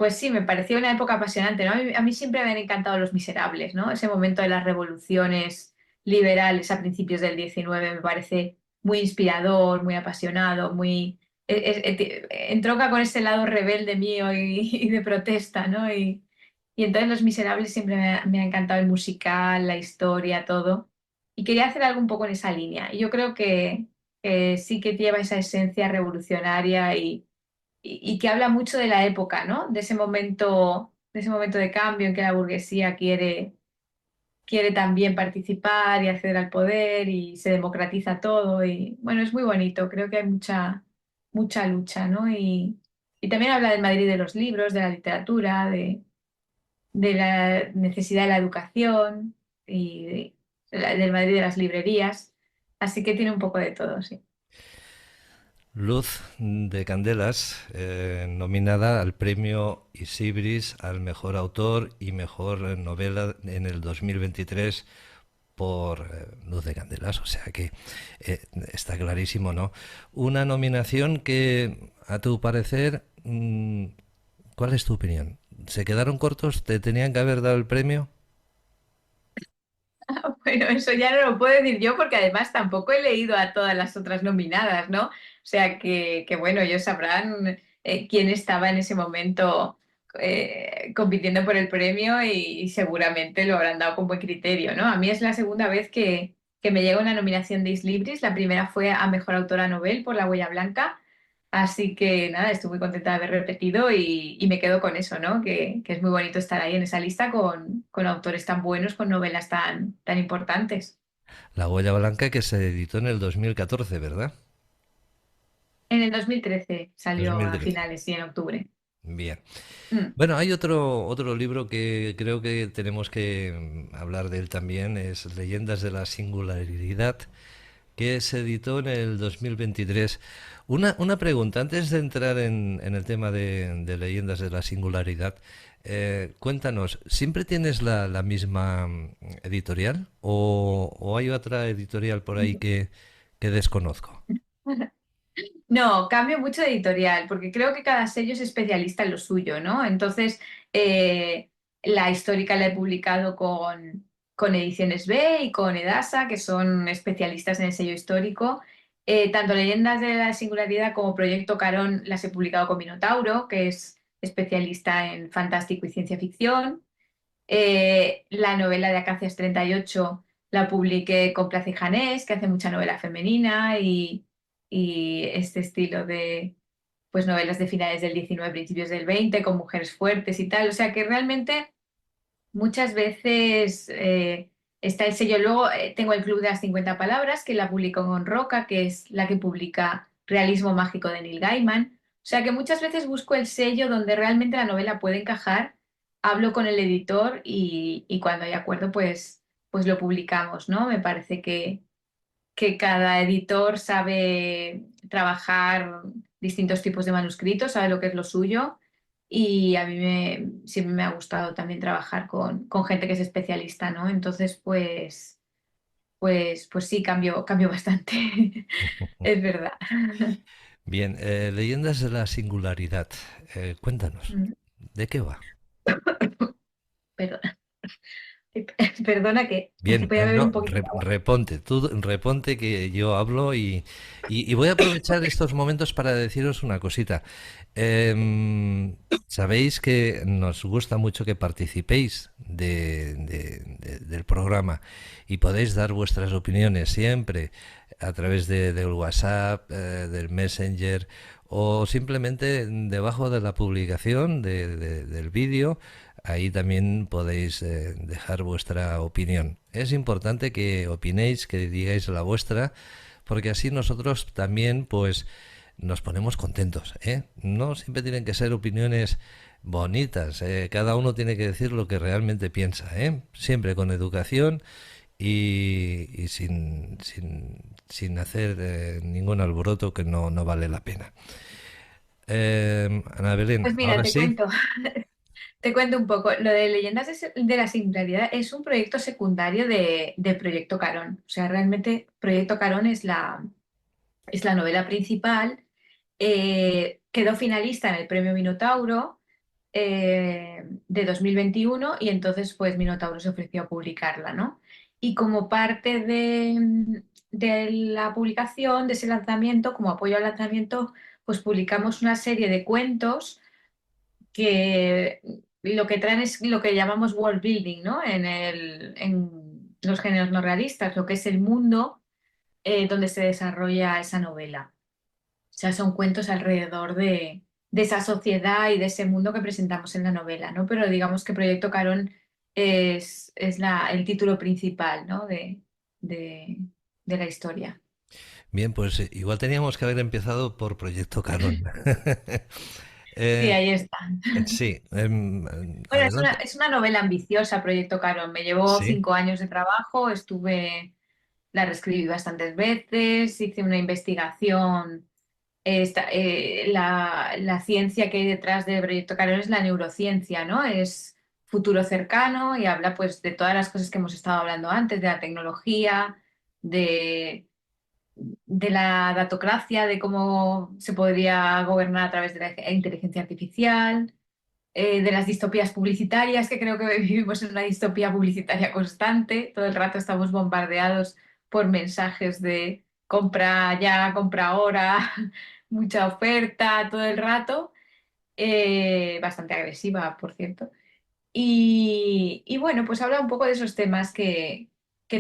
sí, me pareció una época apasionante, ¿no? A mí siempre me han encantado Los Miserables, ¿no? Ese momento de las revoluciones liberales a principios del 19 me parece muy inspirador, muy apasionado, entronca con ese lado rebelde mío y de protesta, ¿no? Y entonces Los Miserables siempre me ha encantado el musical, la historia, todo. Y quería hacer algo un poco en esa línea. Y yo creo que sí que lleva esa esencia revolucionaria y que habla mucho de la época, ¿no? De ese momento de cambio en que la burguesía quiere también participar y acceder al poder y se democratiza todo. Y bueno, es muy bonito, creo que hay mucha lucha, ¿no? Y también habla del Madrid de los libros, de la literatura, de la necesidad de la educación y del Madrid de las librerías. Así que tiene un poco de todo, sí. Luz de Candelas, nominada al premio Isibris al mejor autor y mejor novela en el 2023 por Luz de Candelas, o sea que está clarísimo, ¿no? Una nominación que, a tu parecer, ¿cuál es tu opinión? ¿Se quedaron cortos? ¿Te tenían que haber dado el premio? Bueno, eso ya no lo puedo decir yo porque además tampoco he leído a todas las otras nominadas, ¿no? O sea que bueno, ellos sabrán quién estaba en ese momento compitiendo por el premio y seguramente lo habrán dado con buen criterio, ¿no? A mí es la segunda vez que me llega una nominación de Libris. La primera fue a Mejor Autora Novel por La Huella Blanca. Así que nada, estoy muy contenta de haber repetido y me quedo con eso, ¿no? Que es muy bonito estar ahí en esa lista con autores tan buenos, con novelas tan importantes. La huella blanca que se editó en el 2014, ¿verdad? En el 2013 salió a 2013. finales y en octubre. Bien. Mm. Bueno, hay otro libro que creo que tenemos que hablar de él también, es Leyendas de la Singularidad, que se editó en el 2023. Una pregunta, antes de entrar en el tema de Leyendas de la Singularidad, cuéntanos, ¿siempre tienes la misma editorial o hay otra editorial por ahí que desconozco? No, cambio mucho de editorial, porque creo que cada sello es especialista en lo suyo, ¿no? Entonces, la histórica la he publicado con Ediciones B y con Edasa, que son especialistas en el sello histórico. Tanto Leyendas de la Singularidad como Proyecto Carón las he publicado con Minotauro, que es especialista en fantástico y ciencia ficción. La novela de Acacias 38 la publiqué con Plaza y Janés, que hace mucha novela femenina y este estilo de pues novelas de finales del 19, principios del 20, con mujeres fuertes y tal. O sea que realmente muchas veces está el sello. Luego tengo el Club de las 50 Palabras, que la publico con Roca, que es la que publica Realismo Mágico de Neil Gaiman. O sea que muchas veces busco el sello donde realmente la novela puede encajar, hablo con el editor y cuando hay acuerdo, pues lo publicamos, ¿no? Me parece que cada editor sabe trabajar distintos tipos de manuscritos, sabe lo que es lo suyo y a mí siempre me ha gustado también trabajar con gente que es especialista, ¿no? Entonces, pues sí, cambio bastante, es verdad. Bien, Leyendas de la Singularidad. Cuéntanos, Mm. ¿de qué va? Perdona, perdona que Bien, voy a beber un no, poquito de agua. reponte, tú reponte que yo hablo y voy a aprovechar estos momentos para deciros una cosita. Sabéis que nos gusta mucho que participéis del programa y podéis dar vuestras opiniones siempre a través del WhatsApp, del Messenger o simplemente debajo de la publicación del vídeo. Ahí también podéis dejar vuestra opinión. Es importante que opinéis, que digáis la vuestra, porque así nosotros también pues nos ponemos contentos, ¿eh? No siempre tienen que ser opiniones bonitas, cada uno tiene que decir lo que realmente piensa, ¿eh? Siempre con educación y sin hacer ningún alboroto que no vale la pena. Ana Belén, Pues mira, ahora te sí. cuento. Te cuento un poco. Lo de Leyendas de la Singularidad es un proyecto secundario de Proyecto Carón. O sea, realmente Proyecto Carón es la novela principal. Quedó finalista en el Premio Minotauro de 2021 y entonces pues Minotauro se ofreció a publicarla, ¿no? Y como parte de la publicación, de ese lanzamiento, como apoyo al lanzamiento, pues publicamos una serie de cuentos que lo que traen es lo que llamamos world building, ¿no? En los géneros no realistas, lo que es el mundo donde se desarrolla esa novela. O sea, son cuentos alrededor de esa sociedad y de ese mundo que presentamos en la novela, ¿no? Pero digamos que Proyecto Carón es el título principal, ¿no? De, de la historia. Bien, pues igual teníamos que haber empezado por Proyecto Carón. Sí, Eh, ahí está. sí, Bueno, adelante. es una novela ambiciosa, Proyecto Carón. Me llevó Sí, 5 años de trabajo, la reescribí bastantes veces, hice una investigación. La ciencia que hay detrás del Proyecto Carón es la neurociencia, ¿no? Es futuro cercano y habla pues de todas las cosas que hemos estado hablando antes, de la tecnología, de, de la datocracia, de cómo se podría gobernar a través de la inteligencia artificial, de las distopías publicitarias, que creo que vivimos en una distopía publicitaria constante. Todo el rato estamos bombardeados por mensajes de compra ya, compra ahora, mucha oferta todo el rato, bastante agresiva, por cierto. Y bueno, pues habla un poco de esos temas que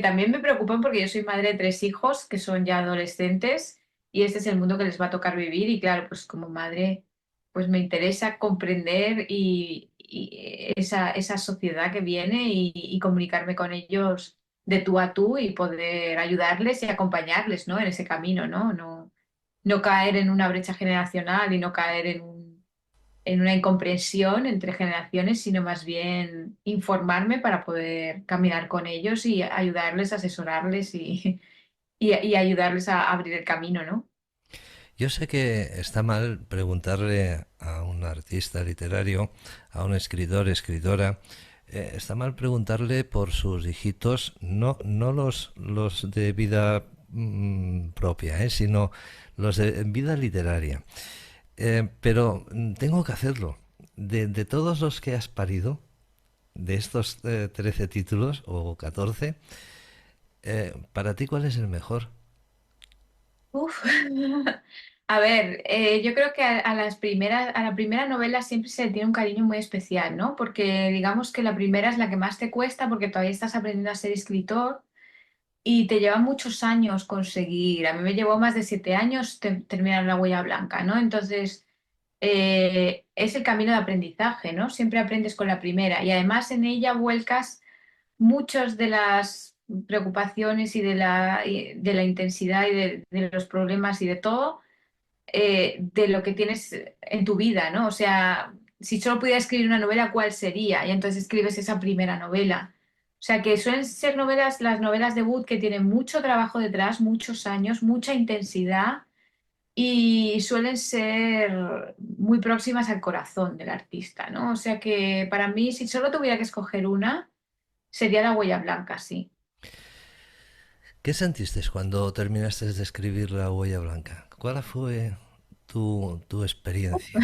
también me preocupan porque yo soy madre de 3 hijos que son ya adolescentes y este es el mundo que les va a tocar vivir y claro, pues como madre, pues me interesa comprender y esa sociedad que viene y comunicarme con ellos de tú a tú y poder ayudarles y acompañarles, ¿no? En ese camino, ¿no? No caer en una brecha generacional y no caer en una incomprensión entre generaciones, sino más bien informarme para poder caminar con ellos y ayudarles, asesorarles y ayudarles a abrir el camino, ¿no? yo sé que está mal preguntarle a un artista literario, a un escritor, escritora, está mal preguntarle por sus hijitos, no los de vida propia, sino los de vida literaria. Pero tengo que hacerlo. De todos los que has parido, de estos 13 títulos o 14, para ti, ¿cuál es el mejor? Uf. A ver, yo creo que a la primera novela siempre se le tiene un cariño muy especial, ¿no? Porque digamos que la primera es la que más te cuesta porque todavía estás aprendiendo a ser escritor y te lleva muchos años conseguir. A mí me llevó más de 7 años terminar La Huella Blanca, ¿no? Entonces, es el camino de aprendizaje, ¿no? Siempre aprendes con la primera y además en ella vuelcas muchas de las preocupaciones y de la intensidad y de los problemas y de todo, de lo que tienes en tu vida, ¿no? O sea, si solo pudiera escribir una novela, ¿cuál sería? Y entonces escribes esa primera novela. O sea, que suelen ser novelas, las novelas debut que tienen mucho trabajo detrás, muchos años, mucha intensidad y suelen ser muy próximas al corazón del artista, ¿no? O sea que para mí, si solo tuviera que escoger una, sería La Huella Blanca, sí. ¿Qué sentiste cuando terminaste de escribir La Huella Blanca? ¿Cuál fue tu experiencia?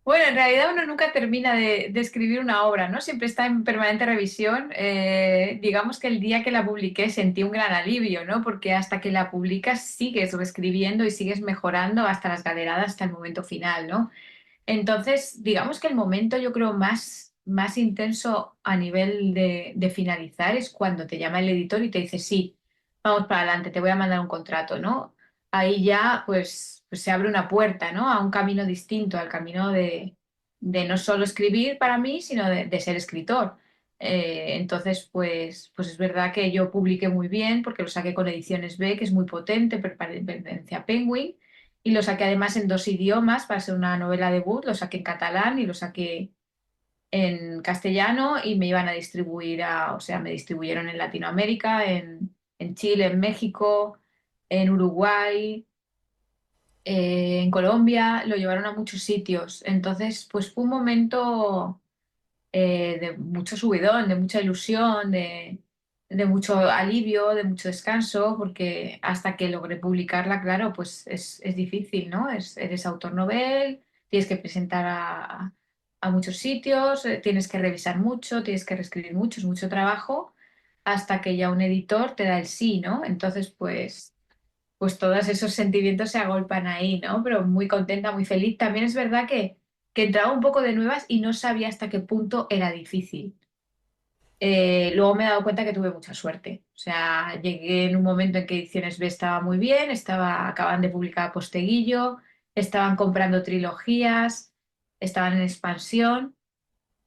Bueno, en realidad uno nunca termina de escribir una obra, ¿no? Siempre está en permanente revisión. Digamos que el día que la publiqué sentí un gran alivio, ¿no? Porque hasta que la publicas sigues reescribiendo y sigues mejorando hasta las galeradas, hasta el momento final, ¿no? Entonces, digamos que el momento yo creo más intenso a nivel de finalizar es cuando te llama el editor y te dice, sí, vamos para adelante, te voy a mandar un contrato, ¿no? Ahí ya pues se abre una puerta, ¿no? A un camino distinto, al camino de no solo escribir para mí, sino de ser escritor. Entonces, pues es verdad que yo publiqué muy bien porque lo saqué con Ediciones B, que es muy potente, pertenece a Penguin, y lo saqué además en 2 idiomas para ser una novela debut, lo saqué en catalán y lo saqué en castellano y me iban a distribuir o sea, me distribuyeron en Latinoamérica, en Chile, en México, en Uruguay, en Colombia, lo llevaron a muchos sitios. Entonces, pues fue un momento de mucho subidón, de mucha ilusión, de mucho alivio, de mucho descanso, porque hasta que logré publicarla, claro, pues es difícil, ¿no? Eres autor novel, tienes que presentar a muchos sitios, tienes que revisar mucho, tienes que reescribir mucho, es mucho trabajo, hasta que ya un editor te da el sí, ¿no? Entonces, pues todos esos sentimientos se agolpan ahí, ¿no? Pero muy contenta, muy feliz. También es verdad que entraba un poco de nuevas y no sabía hasta qué punto era difícil. Luego me he dado cuenta que tuve mucha suerte. O sea, llegué en un momento en que Ediciones B estaba muy bien, acaban de publicar Posteguillo, estaban comprando trilogías, estaban en expansión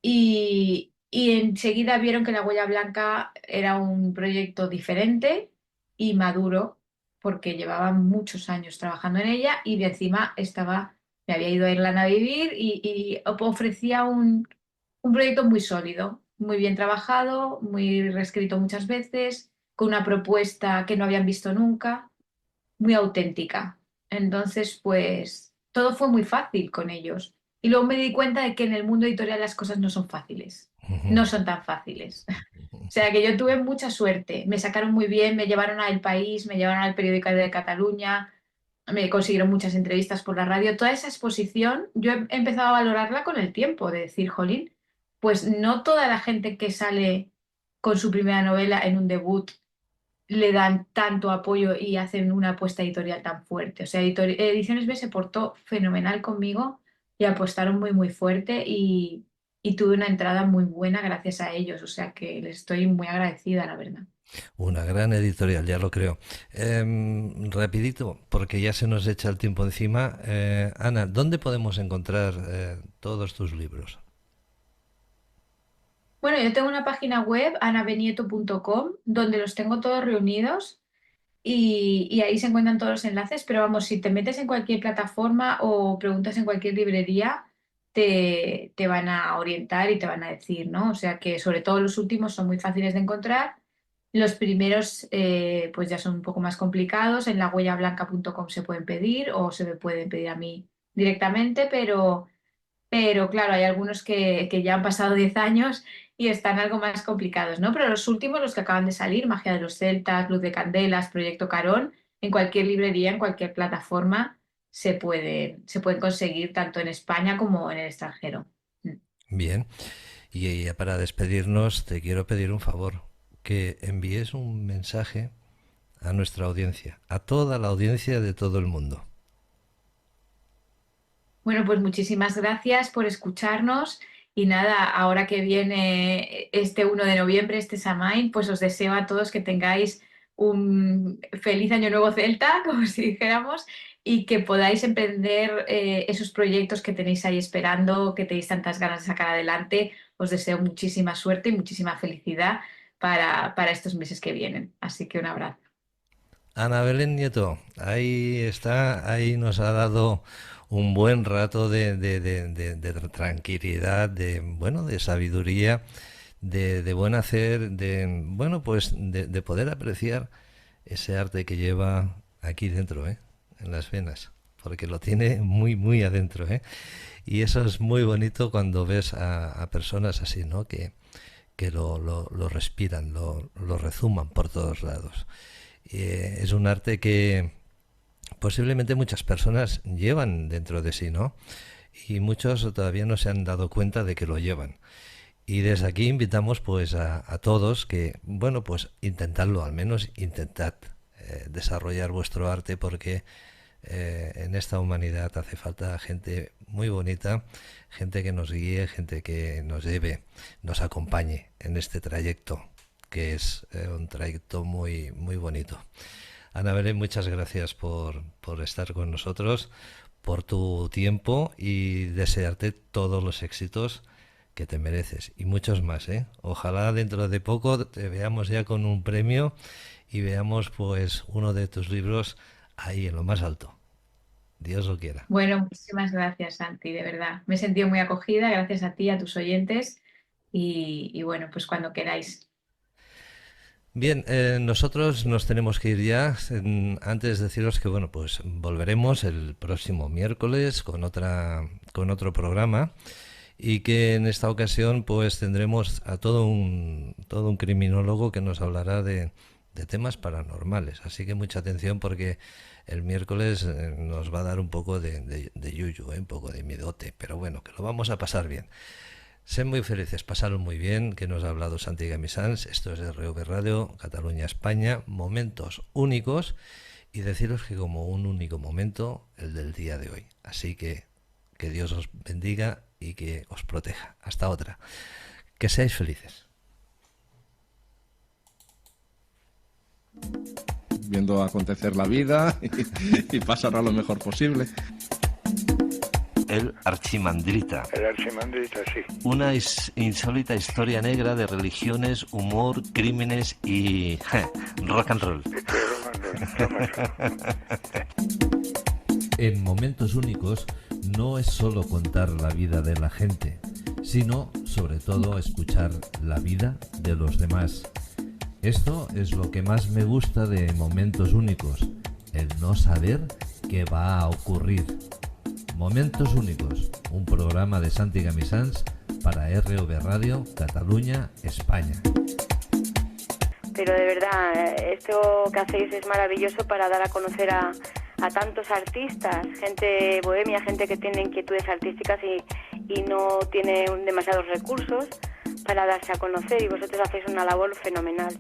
y enseguida vieron que La Huella Blanca era un proyecto diferente y maduro, porque llevaba muchos años trabajando en ella y de encima me había ido a Irlanda a vivir y ofrecía un proyecto muy sólido, muy bien trabajado, muy reescrito muchas veces, con una propuesta que no habían visto nunca, muy auténtica. Entonces, pues todo fue muy fácil con ellos. Y luego me di cuenta de que en el mundo editorial las cosas no son fáciles, no son tan fáciles. O sea que yo tuve mucha suerte, me sacaron muy bien, me llevaron a El País, me llevaron al periódico de Cataluña, me consiguieron muchas entrevistas por la radio. Toda esa exposición yo he empezado a valorarla con el tiempo, de decir, jolín, pues no toda la gente que sale con su primera novela en un debut le dan tanto apoyo y hacen una apuesta editorial tan fuerte. O sea, Ediciones B se portó fenomenal conmigo y apostaron muy, muy fuerte y tuve una entrada muy buena gracias a ellos. O sea que les estoy muy agradecida, la verdad. Una gran editorial, ya lo creo. Rapidito, porque ya se nos echa el tiempo encima. Ana, ¿dónde podemos encontrar todos tus libros? Bueno, yo tengo una página web, anabenieto.com, donde los tengo todos reunidos y ahí se encuentran todos los enlaces, pero vamos, si te metes en cualquier plataforma o preguntas en cualquier librería, te van a orientar y te van a decir, ¿no? O sea que sobre todo los últimos son muy fáciles de encontrar. Los primeros pues ya son un poco más complicados. En lahuellablanca.com se pueden pedir o se me pueden pedir a mí directamente, pero claro, hay algunos que ya han pasado 10 años y están algo más complicados, ¿no? Pero los últimos, los que acaban de salir, Magia de los Celtas, Luz de Candelas, Proyecto Carón, en cualquier librería, en cualquier plataforma, se pueden conseguir tanto en España como en el extranjero. Bien, y ya para despedirnos te quiero pedir un favor, que envíes un mensaje a nuestra audiencia, a toda la audiencia de todo el mundo. Bueno, pues muchísimas gracias por escucharnos y nada, ahora que viene este 1 de noviembre, este Samhain, pues os deseo a todos que tengáis un feliz año nuevo celta, como si dijéramos, y que podáis emprender esos proyectos que tenéis ahí esperando, que tenéis tantas ganas de sacar adelante. Os deseo muchísima suerte y muchísima felicidad para estos meses que vienen. Así que un abrazo. Ana Belén Nieto, ahí está, ahí nos ha dado un buen rato de tranquilidad, bueno, de sabiduría, de buen hacer, bueno, pues de poder apreciar ese arte que lleva aquí dentro, en las venas, porque lo tiene muy, muy adentro, y eso es muy bonito cuando ves a personas así, ¿no? Que lo respiran, lo rezuman por todos lados. Es un arte que posiblemente muchas personas llevan dentro de sí, ¿no? Y muchos todavía no se han dado cuenta de que lo llevan. Y desde aquí invitamos pues a todos que, bueno, pues intentadlo, al menos intentad desarrollar vuestro arte, porque en esta humanidad hace falta gente muy bonita, gente que nos guíe, gente que nos lleve, nos acompañe en este trayecto, que es un trayecto muy, muy bonito. Ana Belén, muchas gracias por estar con nosotros, por tu tiempo, y desearte todos los éxitos que te mereces y muchos más, ¿eh? Ojalá dentro de poco te veamos ya con un premio y veamos pues uno de tus libros ahí en lo más alto. Dios lo quiera. Bueno, muchísimas gracias, Santi, de verdad. Me he sentido muy acogida, gracias a ti, a tus oyentes y bueno, pues cuando queráis. Bien, nosotros nos tenemos que ir ya. Antes deciros que bueno, pues volveremos el próximo miércoles con otro programa, y que en esta ocasión pues tendremos a todo un criminólogo que nos hablará de temas paranormales. Así que mucha atención, porque el miércoles nos va a dar un poco de yuyu, un poco de miedote, pero bueno, que lo vamos a pasar bien. Sed muy felices, pasaron muy bien, que nos ha hablado Santi Gamisans. Esto es RV Radio, Cataluña, España, momentos únicos, y deciros que como un único momento, el del día de hoy. Así que Dios os bendiga y que os proteja. Hasta otra. Que seáis felices. Viendo acontecer la vida y pasará lo mejor posible. El Archimandrita. El Archimandrita, sí. Una insólita historia negra de religiones, humor, crímenes y rock and roll. En momentos únicos no es solo contar la vida de la gente, sino sobre todo escuchar la vida de los demás. Esto es lo que más me gusta de Momentos Únicos, el no saber qué va a ocurrir. Momentos Únicos, un programa de Santi Gamisans para RV Radio, Cataluña, España. Pero de verdad, esto que hacéis es maravilloso para dar a conocer a tantos artistas, gente bohemia, gente que tiene inquietudes artísticas y no tiene demasiados recursos para darse a conocer, y vosotros hacéis una labor fenomenal.